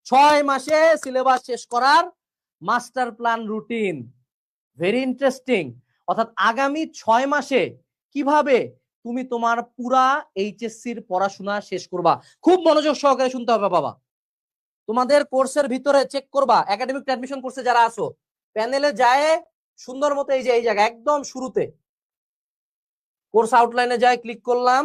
6 মাসে সিলেবাস শেষ করার master plan routine. Very interesting. অর্থাৎ আগামী 6 মাসে কিভাবে তুমি তোমার পুরা এইচএসসির পড়াশোনা শেষ করবা। খুব মনোযোগ সহকারে শুনতে হবে বাবা। তোমাদের কোর্সের ভিতরে চেক করবা, একাডেমিক অ্যাডমিশন কোর্সে যারা আছো প্যানেলে যায় সুন্দর মতো এই যে এই জায়গা একদম শুরুতে কোর্স আউটলাইনে যায় ক্লিক করলাম,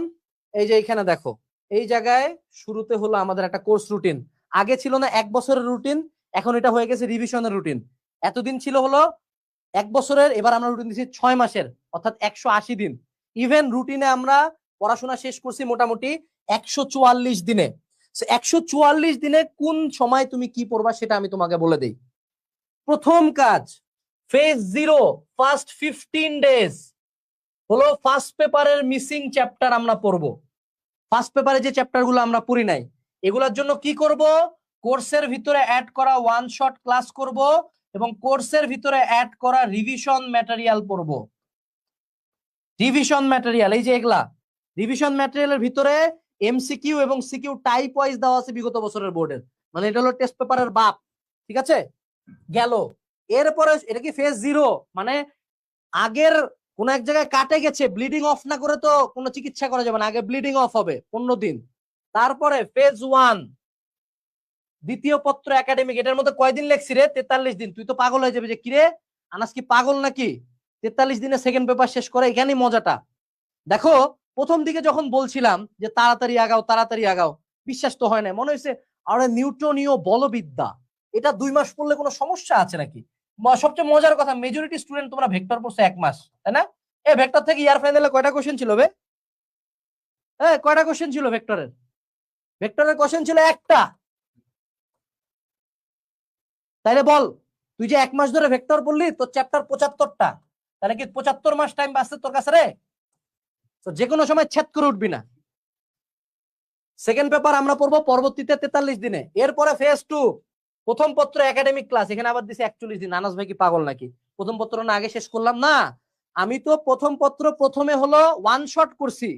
এই যে এখানে দেখো এই জায়গায় শুরুতে হলো আমাদের একটা কোর্স রুটিন। আগে ছিল না 1 বছরের রুটিন, এখন এটা হয়ে গেছে রিভিশনের রুটিন। এতদিন ছিল হলো 1 বছরের, এবার আমরা রুটিন দিচ্ছি 6 মাসের, অর্থাৎ 180 দিন। ইভেন রুটিনে আমরা পড়াশোনা শেষ করছি মোটামুটি 144 দিনে। 144 দিনে কোন সময় তুমি কি পড়বা সেটা আমি তোমাকে বলে দেই। প্রথম কাজ ফেজ 0 ফার্স্ট 15 ডেজ হলো ফার্স্ট পেপারের মিসিং চ্যাপ্টার আমরা পড়বো। ফার্স্ট পেপারে যে চ্যাপ্টারগুলো আমরা পড়ি নাই এগুলোর জন্য কি করব, কোর্সের ভিতরে অ্যাড করা ওয়ান শট ক্লাস করব এবং কোর্সের ভিতরে অ্যাড করা রিভিশন ম্যাটেরিয়াল পড়ব। রিভিশন ম্যাটেরিয়াল এই যে এগুলা রিভিশন ম্যাটেরিয়ালের ভিতরে এমসিকিউ এবং সিকিউ টাইপ ওয়াইজ দেওয়া আছে বিগত বছরের বোর্ডের, মানে এটা হলো টেস্ট পেপারের বাপ। ঠিক আছে গেল। এরপরে এটা কি ফেজ 0, মানে আগের কোন এক জায়গায় কাটে গেছে ব্লিডিং অফ না করে তো কোনো চিকিৎসা করা যাবে না, আগে ব্লিডিং অফ হবে 15 দিন। তারপরে ফেজ 1 দ্বিতীয় পত্র একাডেমিক, এটার মধ্যে কয়দিন লেখছি রে? 43 দিন। তুই তো পাগল হয়ে যাবে যে কিরে আনাস কি পাগল নাকি, 43 দিনে সেকেন্ড পেপার শেষ করে। এখানেই মজাটা দেখো। প্রথম দিকে যখন বলছিলাম যে তাড়াতাড়ি আগাও তাড়াতাড়ি আগাও, বিশ্বাস তো হয় না, মনে হয়েছে আরে নিউটনীয় বলবিদ্যা এটা 2 মাস পড়লে কোনো সমস্যা আছে নাকি। সবচেয়ে মজার কথা মেজরিটি স্টুডেন্ট তোমরা ভেক্টর পড়ছো 1 মাস, তাই না? এ ভেক্টর থেকে ইয়ার ফাইনালে কয়টা কোশ্চেন ছিল বে? কয়টা কোশ্চেন ছিল ভেক্টরের? ভেক্টরের কোশ্চেন ছিল একটা। তাইলে বল তুই যে 1 মাস ধরে ভেক্টর পড়লি তোর চ্যাপ্টার 75টা, তাহলে কি 75 মাস টাইম বাঁচছে তোর কাছে রে? তো যে কোনো সময় ছেদ করে উঠবি না। সেকেন্ড পেপার আমরা পড়বো পরবর্তীতে 43 দিনে। এরপরে ফেজ 2 প্রথম পত্র একাডেমিক ক্লাস, এখানে আবার দিছে 41 দিন। আনাস ভাই কি পাগল নাকি? প্রথম পত্র না আগে শেষ করলাম না? আমি তো প্রথম পত্র প্রথমে হলো ওয়ান শট করছি,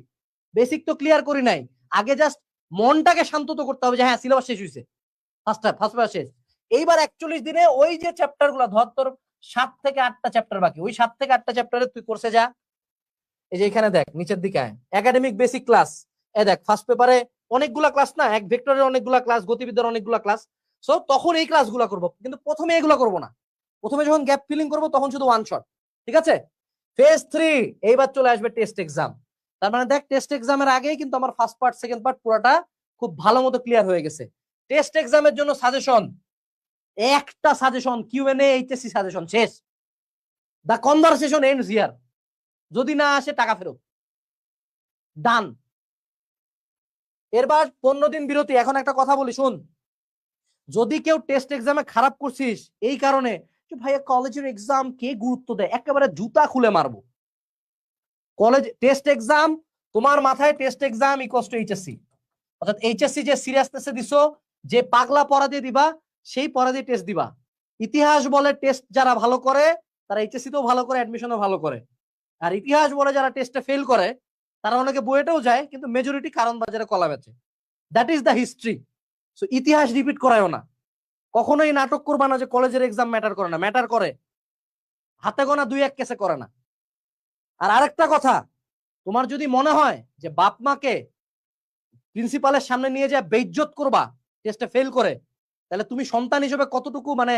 বেসিক তো ক্লিয়ার করি নাই। আগে জাস্ট মনটাকে শান্ত করতে হবে যে হ্যাঁ সিলেবাস শেষ হয়েছে, ফার্স্ট পেপার শেষ। এইবার 41 দিনে ওই যে চ্যাপ্টার গুলা ধর তোর 7 থেকে 8টা চ্যাপ্টার বাকি, ওই 7 থেকে 8টা চ্যাপ্টারে তুই কোর্সে যা। এই যে এখানে দেখ নিচের দিকে একাডেমিক বেসিক ক্লাস, এ দেখ ফার্স্ট পেপারে অনেকগুলা ক্লাস না, এক ভেক্টরের অনেকগুলা ক্লাস, গতিবিদ্যার অনেকগুলা ক্লাস। সো তখন এই ক্লাসগুলো করব, কিন্তু প্রথমে এগুলো করব না। প্রথমে যখন গ্যাপ ফিলিং করব তখন শুধু ওয়ান শট। ঠিক আছে ফেজ 3 এইবার চলে আসবে টেস্ট এক্সাম। তার মানে দেখ টেস্ট এক্সামের আগেই কিন্তু আমার ফার্স্ট পার্ট সেকেন্ড পার্ট পুরোটা খুব ভালো মতো ক্লিয়ার হয়ে গেছে। টেস্ট এক্সামের জন্য সাজেশন, একটা সাজেশন কিউএনএ এইচএসসি সাজেশন শেষ। দা কনভারসেশন এন্ডস হিয়ার। যদি না আসে টাকা ফেরত, ডান। এরবার 15 দিন বিরতি। এখন একটা কথা বলি শুন, যদি কেউ টেস্ট এক্সামে খারাপ করছিস এই কারণে যে ভাইয়া কলেজের এক্সাম কে গুরুত্ব দেয়, একেবারে জুতা খুলে মারবো। কলেজ টেস্ট এক্সাম তোমার মাথায় test exam equals to HSC, অর্থাৎ এইচএসসি যে সিরিয়াসনেসে দিছো, যে পাগলা পড়া দিয়ে দিবা সেই পড়া দিয়ে টেস্ট দিবা। ইতিহাস বলে টেস্ট যারা ভালো করে তারা এইচএসসি তেও ভালো করে, অ্যাডমিশনও ভালো করে। আর ইতিহাস বলে যারা টেস্টে ফেল করে তারা অনেকে বুয়েটেও যায় কিন্তু মেজরিটি কারণ বাজারে কলা বেচে। That is the history. So ইতিহাস রিপিট করায়ও না, কখনোই নাটক করবা না যে কলেজের এক্সাম ম্যাটার করে না, ম্যাটার করে, হাতে গোনা 2-1 কেসে করে না। আর আরেকটা কথা, তোমার যদি মনে হয় যে বাপ মাকে প্রিন্সিপালের সামনে নিয়ে যায় বেইজ্জত করবা টেস্টে ফেল করে, তাহলে তুমি সন্তান হিসেবে কতটুকু মানে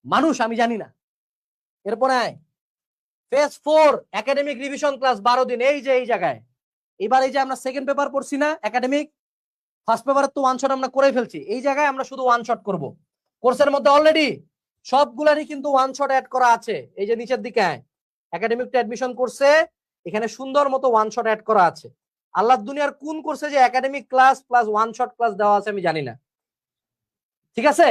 মানুষ আমি জানি না। এরপরে ফেজ 4 একাডেমিক রিভিশন ক্লাস 12 দিন। এই যে এই জায়গায় এবার এই যে আমরা সেকেন্ড পেপার পড়ছি না একাডেমিক, ফার্স্ট পেপারের তো ওয়ান শট আমরা করে ফেলছি, এই জায়গায় আমরা শুধু ওয়ান শট করব। কোর্সের মধ্যে অলরেডি সবগুলারই কিন্তু ওয়ান শট অ্যাড করা আছে। এই যে নিচের দিকে একাডেমিকটা অ্যাডমিশন করছে, এখানে সুন্দর মতো ওয়ান শট অ্যাড করা আছে। আল্লাহর দুনিয়ার কোন কোর্সে যে academic class plus one shot class দেওয়া আছে আমি জানি না। ঠিক আছে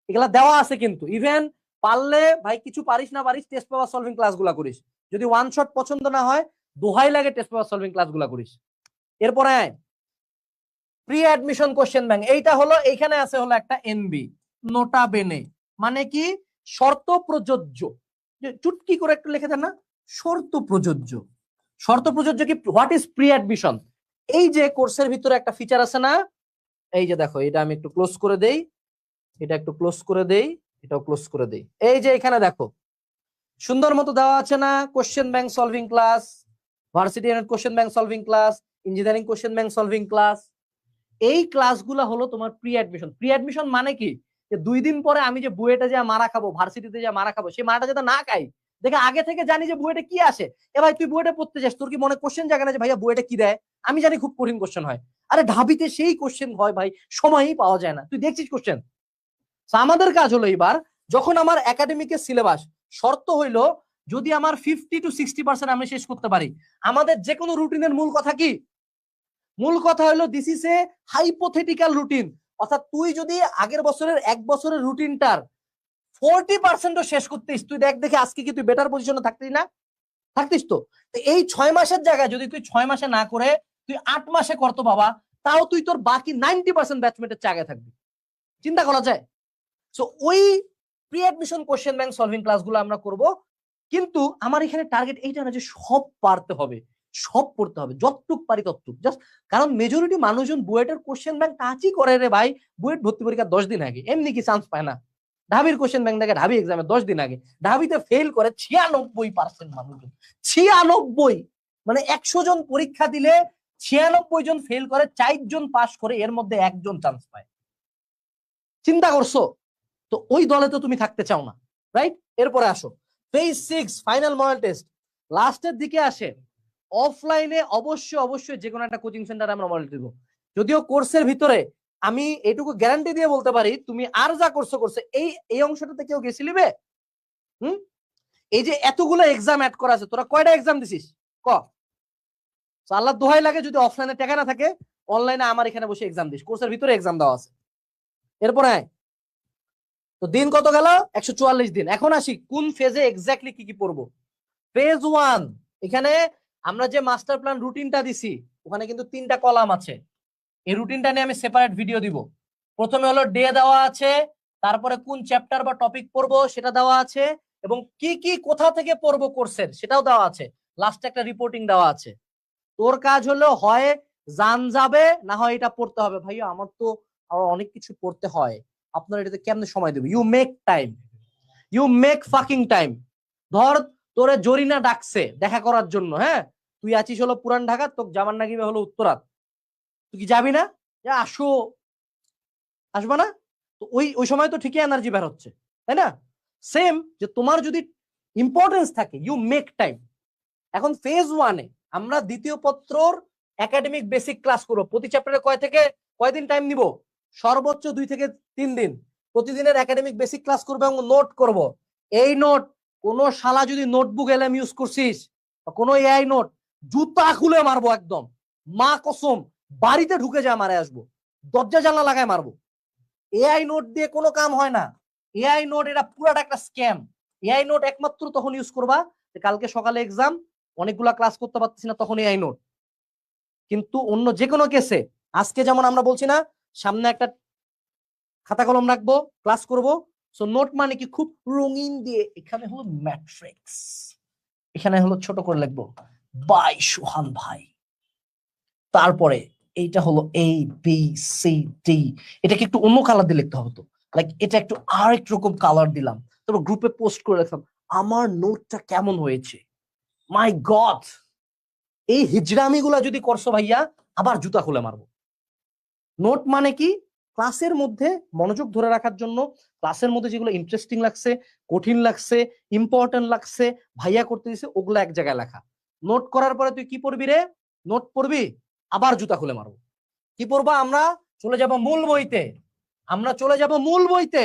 এগুলা দেওয়া আছে কিন্তু। ইভেন পারলে ভাই কিছু পারিস না পারিস টেস্ট পেপার সলভিং ক্লাসগুলো করিস, যদি ওয়ান শট পছন্দ না হয় দোহাই লাগে টেস্ট পেপার সলভিং ক্লাসগুলো করিস। এরপরে প্রি অ্যাডমিশন কোশ্চেন ব্যাংক, এইটা হলো এইখানে আছে হলো একটা এনবি নোটা বেনে, মানে কি শর্ত প্রযোজ্য। চুটকি করে একটু লিখে দেন না, শর্ত প্রযোজ্য। শর্ত প্রযোজ্য কি, হোয়াট ইজ প্রি অ্যাডমিশন? এই যে কোর্সের ভিতরে একটা ফিচার আছে না, এই যে দেখো এটা আমি একটু ক্লোজ করে দেই, এটা একটু ক্লোজ করে দেই, এটাও ক্লোজ করে দেই। এই যে এখানে দেখো সুন্দর মতো দেওয়া আছে না, question bank solving class, varsity question bank solving class, engineering question bank solving class. এই ক্লাসগুলো হলো তোমার প্রি অ্যাডমিশন। প্রি অ্যাডমিশন মানে কি, যে 2 দিন পরে আমি যে বুয়েটে যা মারা খাবো, ভার্সিটিতে যা মারা খাবো, সেই মারাটা যাতে না খাই, দেখে আগে থেকে জানি যে বুয়েটে কি আসে। এ ভাই তুই বুয়েটে পড়তে যাস, তোর কি মনে কোশ্চেন জাগে না যে ভাইয়া বুয়েটে কি দেয়? আমি জানি খুব কঠিন কোশ্চেন হয়। আরে ঢাবিতে সেই কোশ্চেন হয় ভাই, সময়ই পাওয়া যায় না, তুই দেখছিস কোশ্চেন। আমাদের কাজ হলো এবার, যখন আমার একাডেমিকের সিলেবাস শর্ত হইলো যদি আমার 50 to 60% আমি শেষ করতে পারি, আমাদের যে কোনো রুটিনের মূল কথা কি? মূল কথা হলো this is a hypothetical routine. অর্থাৎ তুই যদি আগের বছরের 1 বছরের রুটিনটার 40% শেষ করতিস, তুই দেখে আজকে কি তুই বেটার পজিশনে থাকতিস না? থাকতিস তো। এই 6 মাসের জায়গায় যদি তুই 6 মাসে না করে তুই 8 মাসে করতো বাবা, তাও তুই তোর বাকি 90% ব্যাচমেটের চাগে থাকবি। চিন্তা করা যায়? সো ওই pre admission question bank solving ক্লাসগুলো আমরা করব। কিন্তু আমার এখানে টার্গেট এইটা না যে সব পারতে হবে, সব পড়তে হবে, যতটুক পারি ততটুক জাস্ট। কারণ মেজরিটি মানুষজন বুয়েটের কোশ্চেন ব্যাংক টাচই করে রে ভাই বুয়েট ভর্তি পরীক্ষার 10 দিন আগে, এমনি কি চান্স পায় না? ঢাবির কোশ্চেন ব্যাংক দেখে ঢাবি এক্সামে 10 দিন আগে, ঢাবিতে ফেল করে 96% মানুষজন। 96, মানে 100 জন পরীক্ষা দিলে 96 জন ফেল করে, 4 জন পাস করে, এর মধ্যে 1 জন চান্স পায়। চিন্তা করছো? তো ওই দলে তো তুমি থাকতে চাও না, রাইট? এরপরে আসো ফেজ 6 ফাইনাল মডেল টেস্ট, লাস্টের দিকে আসে। অফলাইনে অবশ্যই যে কোনো একটা কোচিং সেন্টারে আমরা মডেল দিব। যদিও কোর্সের ভিতরে আমি এটুকু গ্যারান্টি দিয়ে বলতে পারি, তুমি আর যা করছে এই অংশটাতে কেউ গেছিলিবে? এই যে এতগুলো এক্সাম অ্যাড করা আছে, তোরা কয়টা এক্সাম দিছিস ক? আল্লাহ দোহাই লাগে যদি অফলাইনে টাকা না থাকে, অনলাইনে আমার এখানে বসে এক্সাম দিস, কোর্সের ভিতরে এক্সাম দেওয়া আছে। এরপরে তো দিন কত গেল? 144 দিন। এখন আসি কোন ফেজে এক্স্যাক্টলি কি পড়বো। ফেজ 1, এখানে আমরা যে মাস্টার প্ল্যান রুটিনটা দিছি, ওখানে কিন্তু 3টা কলাম আছে। এই রুটিনটা নিয়ে আমি সেপারেট ভিডিও দিব। প্রথমে হলো ডে দেওয়া আছে, তারপরে কোন চ্যাপ্টার বা টপিক পড়বো সেটা দেওয়া আছে, এবং কি কোথা থেকে পড়বো কোর্সের সেটাও দেওয়া আছে। লাস্টে একটা রিপোর্টিং দেওয়া আছে। তোর কাজ হলো হয় জান যাবে, না হয় এটা পড়তে হবে। ভাইয়া আমার তো আরো অনেক কিছু পড়তে হয়, আপনার এটাতে কেমনে সময় দেবে? You make time, you make fucking time. ধর তোরে জরিনা ডাকছে দেখা করার জন্য, হ্যাঁ, তুই আছিস হলো পুরান ঢাকা, তোকে জামান নাগিবে হলো উত্তরাত, তুই কি যাবি না? আসো, আসবা না? তো ওই সময় তো ঠিকই এনার্জি বের হচ্ছে, তাই না? সেম যে তোমার যদি ইম্পর্টেন্স থাকে, ইউ মেক টাইম। এখন ফেজ 1-এ আমরা দ্বিতীয় পত্রর একাডেমিক বেসিক ক্লাস করব। প্রতি চ্যাপ্টারে কয়দিন টাইম নিব? সর্বোচ্চ 2 থেকে 3 দিন। প্রতিদিনের একাডেমিক বেসিক ক্লাস করব এবং নোট করব। এই নোট কোন শালা যদি নোটবুক এলএম ইউজ করছিস বা কোনো এআই নোট, জুতা খুলে মারবো একদম, মা কসম, বাড়িতে ঢুকে যা মারে আসবো, দরজা জানলা লাগায় মারবো। এআই নোট দিয়ে কোনো কাম হয় না। এআই নোট এটা পুরাটা একটা স্ক্যাম। এআই নোট একমাত্র তখন ইউজ করবা কালকে সকালে এক্সাম, অনেকগুলা ক্লাস করতে পারতেছি না, তখন এআই নোট। কিন্তু অন্য যে কোনো কেসে, আজকে যেমন আমরা বলছি না সামনে একটা খাতা কলম রাখবো, ক্লাস করব, সো নোট মানে কি খুব রঙিন দিয়ে, এখানে হলো ম্যাট্রিক্স, এখানে হলো ছোট করে লিখবো বাই সোহান ভাই, তারপরে এইটা হলো ABCD। এটাকে একটু অন্য কালার দিয়ে লিখতে হবে, তো লাইক এটা একটু আরেক রকম কালার দিলাম, তারপর গ্রুপে পোস্ট করে রাখলাম আমার নোটটা কেমন হয়েছে। মাই গড, এই হিজড়ামি গুলা যদি করছো ভাইয়া, আবার জুতা খুলে মারবো। নোট মানে কি, ক্লাসের মধ্যে মনোযোগ ধরে রাখার জন্য, ক্লাসের মধ্যে যেগুলো ইন্টারেস্টিং লাগছে, কঠিন লাগছে, ইম্পর্টেন্ট লাগছে, ভাইয়া করতে দিছে, ওগুলো এক জায়গায় লেখা। নোট করার পরে তুই কি পড়বি রে? নোট পড়বি, আবার জুতা খুলে মারবো। কি পড়বা? আমরা চলে যাব মূল বইতে, আমরা চলে যাব মূল বইতে।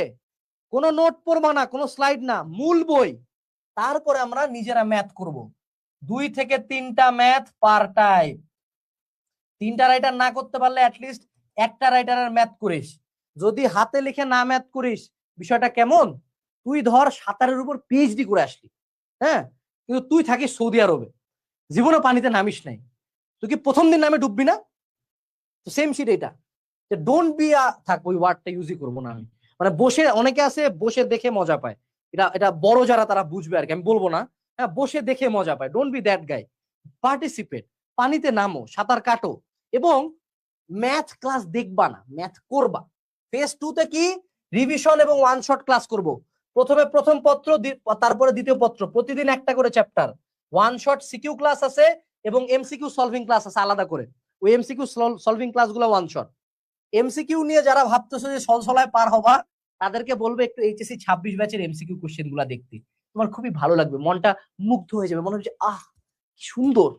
কোনো নোট পড়বা না, কোনো স্লাইড না, মূল বই। তারপরে আমরা নিজেরা ম্যাথ করব, 2 থেকে 3টা ম্যাথ পার টাইম। 3টা রাইটার না করতে পারলে অ্যাটলিস্ট একটা রাইটারের ম্যাথ করিস। যদি হাতে লিখে না ম্যাথ করিস, বিষয়টা কেমন? তুই ধর সাঁতারের উপর পিএইচডি করে আসলি, হ্যাঁ, কিন্তু তুই থাকিস সৌদি আরবে, জীবনে পানিতে নামিস নাই, তুই কি প্রথম দিন নামে ডুববি না? তো সেম শিট এটা, যে ডোন্ট বি থাক, ওই ওয়ার্ডটা ইউজই করবো না আমি। মানে বসে, অনেকে আছে বসে দেখে মজা পায়, এটা বড় যারা তারা বুঝবে আর কি, আমি বলবো না। হ্যাঁ, বসে দেখে মজা পায়, don't be that guy. Participate, পানিতে নামো, সাঁতার কাটো, এবং ম্যাথ ক্লাস দেখবা না, ম্যাথ করবা। ফেজ 2-তে কি রিভিশন এবং ওয়ান শট ক্লাস করব। প্রথমে প্রথম পত্র, তারপরে দ্বিতীয় পত্র, প্রতিদিন একটা করে chapter. One shot CQ class আছে এবং এমসিকিউ সলভিং ক্লাস আছে আলাদা করে। ওই এমসিকিউ সলভিং ক্লাসগুলো ওয়ান শট। এমসিকিউ নিয়ে যারা ভাবতেছো যে সলসলায় পার হবা, তাদেরকে বলবে একটু এইচএসসি 26 ব্যাচের এমসিকিউ কোশ্চেন গুলা দেখতে। তোমার খুবই ভালো লাগবে, মনটা মুগ্ধ হয়ে যাবে, মনে হবে যে আহ কি সুন্দর।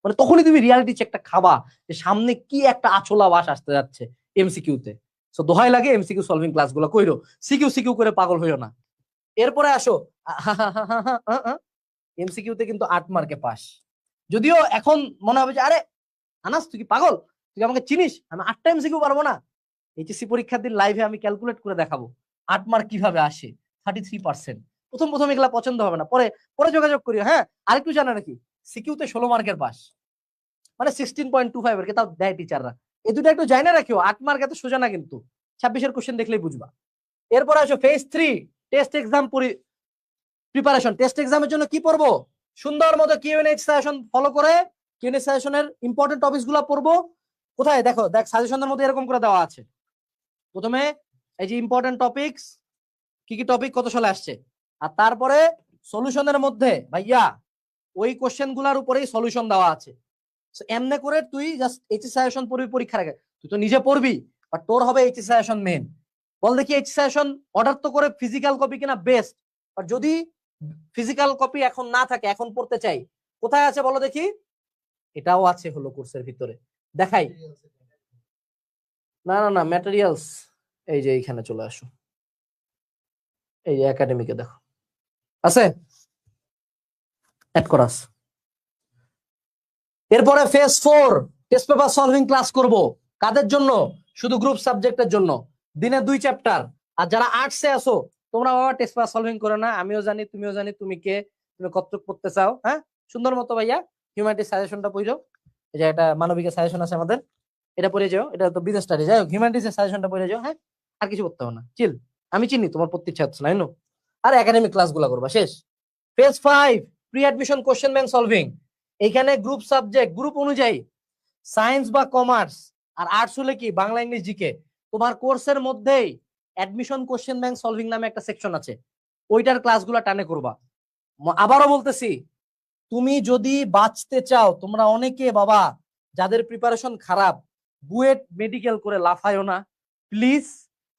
মানে তখনই তুমি রিয়ালিটি চেকটা খাবা যে সামনে কি একটা আছলা বাস আসতে যাচ্ছে এমসিকিউতে। সো দোহাই লাগে এমসিকিউ সলভিং ক্লাসগুলো কইরো, সিকিউ সিকিউ করে পাগল হইও না। এরপরে আসো এমসিকিউতে কিন্তু 8 মার্কে পাস। যদিও এখন মনে হবে যে আরে আনাস তুই কি পাগল, তুই আমাকে চিনিস, আমি 8টা এমসিকিউ পারবো না। এইচএসসি পরীক্ষার দিন লাইভে আমি ক্যালকুলেট করে দেখাবো 8 মার্ক কিভাবে আসে, 33%। প্রথম প্রথম এগুলা পছন্দ হবে না, পরে পরে যোগাযোগ করি। হ্যাঁ, আরেকটু জানা নাকি, সিকিউতে 16 মার্কের পাস, মানে 16.25 এর তাও দেয় টিচাররা। এই দুটো একটু জানা রাখিও, 8 মার্ক এত সোজা না কিন্তু, 26-এর কোশ্চেন দেখলেই বুঝবা। এরপর আসো phase 3 test exam preparation. Test এক্সামের জন্য কি পড়বো, সুন্দর মতো কিউএনএ সাজেশন ফলো করে কিউএনএ সাজেশনের ইম্পর্টেন্ট টপিকস গুলো পড়বো। কোথায় দেখো, দেখ সাজেশনের মধ্যে এরকম করে দেওয়া আছে। প্রথমে এই যে ইম্পর্টেন্ট টপিকস, কি কি টপিক কত সালে আসছে, আর তারপরে সলিউশনের মধ্যে ভাইয়া ওই কোশ্চেন গুলার উপরেই সলিউশন দেওয়া আছে। এমনি করে তুই জাস্ট এইচএস সাজেশন পড়বি পরীক্ষার আগে, তুই তো নিজে পড়বি, আর তোর হবে এইচএস সাজেশন মেন। বল দেখি এইচএস সাজেশন অর্ডার তো করে ফিজিক্যাল কপি কিনা বেস্ট, আর যদি ফিজিক্যাল কপি এখন না থাকে, এখন পড়তে চাই, কোথায় আছে বলো দেখি। এটাও আছে হলো কোর্সের ভিতরে, দেখাই। না না না, ম্যাটেরিয়ালস এই যে এইখানে চলে আসো, এই যে একাডেমিকে দেখো আছে, অ্যাড করাস। এরপরে phase 4 test paper solving class করব। কাদের জন্য, শুধু গ্রুপ সাবজেক্টের জন্য, দিনে 2 চ্যাপ্টার। আর যারা আর্টসে আসো তোমরা বাবা টেস্ট পেপার সলভিং করো না, আমিও জানি তুমিও জানি, তুমি কে, তুমি কতটুকু পড়তে চাও। হ্যাঁ, সুন্দর মতো ভাইয়া হিউম্যানিটির সাজেশনটা পড়ো, এই যে এটা মানবিকের সাজেশন আছে আমাদের, এটা পড়ে যাও। এটা তো বিজনেস স্টাডি, যাই হোক হিউম্যানিটিস এর সাজেশনটা পড়ে যাও। হ্যাঁ, আর কিছু করতে হবে না, চিল। আমি চিনি তোমার পড়তে ইচ্ছা হচ্ছে না, আর একাডেমিক ক্লাসগুলো করবা, শেষ। Phase 5 pre admission question bank solving. এইখানে গ্রুপ সাবজেক্ট গ্রুপ অনুযায়ী সায়েন্স বা কমার্স আর আর্টস হলে কি বাংলা ইংলিশ জিকে, তোমার কোর্সের মধ্যেই অ্যাডমিশন কোশ্চেন ব্যাংক সলভিং নামে একটা সেকশন আছে, ওইটার ক্লাসগুলো টানে করবা। আবারও বলতেছি, তুমি যদি বাঁচতে চাও, তোমরা অনেকে বাবা যাদের প্রিপারেশন খারাপ, বুয়েট মেডিকেল করে লাফায়ও না প্লিজ,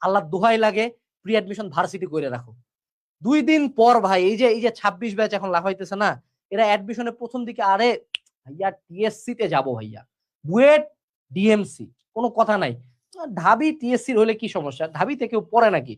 আল্লাহ দোহাই লাগে, প্রি অ্যাডমিশন ভার্সিটি করে রাখো। 2 দিন পর ভাই, এই যে 26 ব্যাচ এখন লাফাইতেছে না, এরা অ্যাডমিশনের প্রথম দিকে আরে ভাইয়া টিএসসি তে যাবো ভাইয়া, বুয়েট ডিএমসি কোনো কথা নাই, ঢাবি টিএসসি হলে কি সমস্যা, ঢাবিতে কেউ পড়ে নাকি।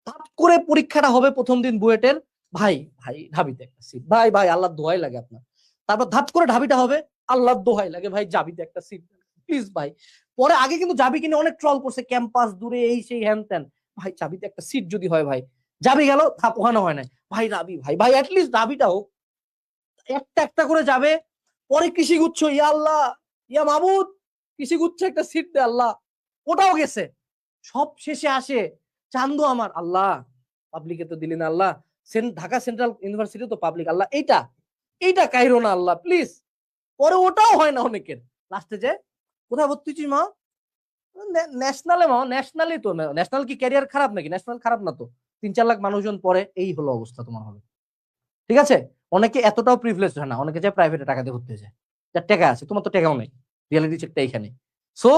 তাপ করে পরীক্ষাটা হবে প্রথম দিন বুয়েটের, ভাই ভাই ঢাবিতে একটা সিট, ভাই ভাই আল্লাহ দোহাই লাগে আপনার। তারপর ধাপ করে ঢাবিটা হবে, আল্লাহ দোহাই লাগে ভাই জাবিতে একটা সিট প্লিজ ভাই। পরে আগে কিন্তু জাবি কিনে অনেক ট্রল করছে, ক্যাম্পাস দূরে এই সেই হ্যান ত্যান, ভাই চাবিতে একটা সিট যদি হয় ভাই, যাবি গেল থাপ ওখানে হয় না, ভাই রাবি ভাই ভাই অ্যাটলিস্ট রাবিটা হোক, একটা একটা করে যাবে। পরে কৃষি গুচ্ছ, ইয়া আল্লাহ ইয়া মাহমুদ, কৃষি গুচ্ছে একটা সিট দে আল্লাহ, ওটাও গেছে। সব শেষে আসে চান্দু আমার, আল্লাহ পাবলিকে তো দিলি না আল্লাহ, ঢাকা সেন্ট্রাল ইউনিভার্সিটি তো পাবলিক, আল্লাহ এইটা এইটা কাইরো না আল্লাহ প্লিজ। পরে ওটাও হয় না অনেকের, লাস্টে যে কোথায় ভর্তি হচ্ছিস মা, ন্যাশনালে মা, ন্যাশনালি তো, ন্যাশনাল কি ক্যারিয়ার খারাপ নাকি, ন্যাশনাল খারাপ না তো, 3-4 লাখ মানুষজন পরে, এই হলো অবস্থা তোমার হবে। ঠিক আছে, অনেকে এতটাও প্রিভিলেজ হয় না, অনেকে যায় প্রাইভেটে টাকা দিয়ে ভর্তি হয়ে যায়, যার টাকা আছে, তোমার তো টাকাও নেই, রিয়ালিটি চেকটা এইখানে। সো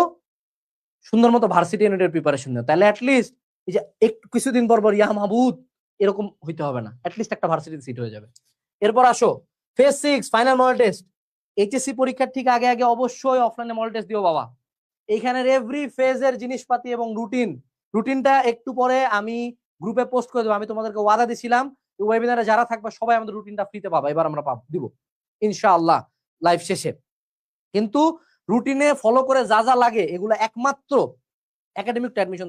সুন্দর মতো ভার্সিটি ইউনিটের প্রিপারেশন নেও, তাহলে অ্যাটলিস্ট এই যে একটু কিছুদিন পর পর ইয়া মাহবুব এরকম হইতে হবে না, অ্যাটলিস্ট একটা ভার্সিটির সিট হয়ে যাবে। এরপর আসো phase 6 final model test. HSC পরীক্ষার ঠিক আগে আগে অবশ্যই অফলাইনে মডেল টেস্ট দিও বাবা। এইখানের এভরি ফেজের জিনিসপাতি এবং রুটিনটা একটু পরে আমি গ্রুপে পোস্ট করে দেবো। আমি তোমাদেরকে ওয়াদা দিছিলাম ওয়েবিনারে যারা থাকবে সবাই আমাদের রুটিনটা ফ্রিতে পাবা, এবার আমরা দিব ইনশাআল্লাহ লাইভ শেষে। কিন্তু রুটিনে ফলো করে যা যা লাগে এগুলো একমাত্র একাডেমিক অ্যাডমিশন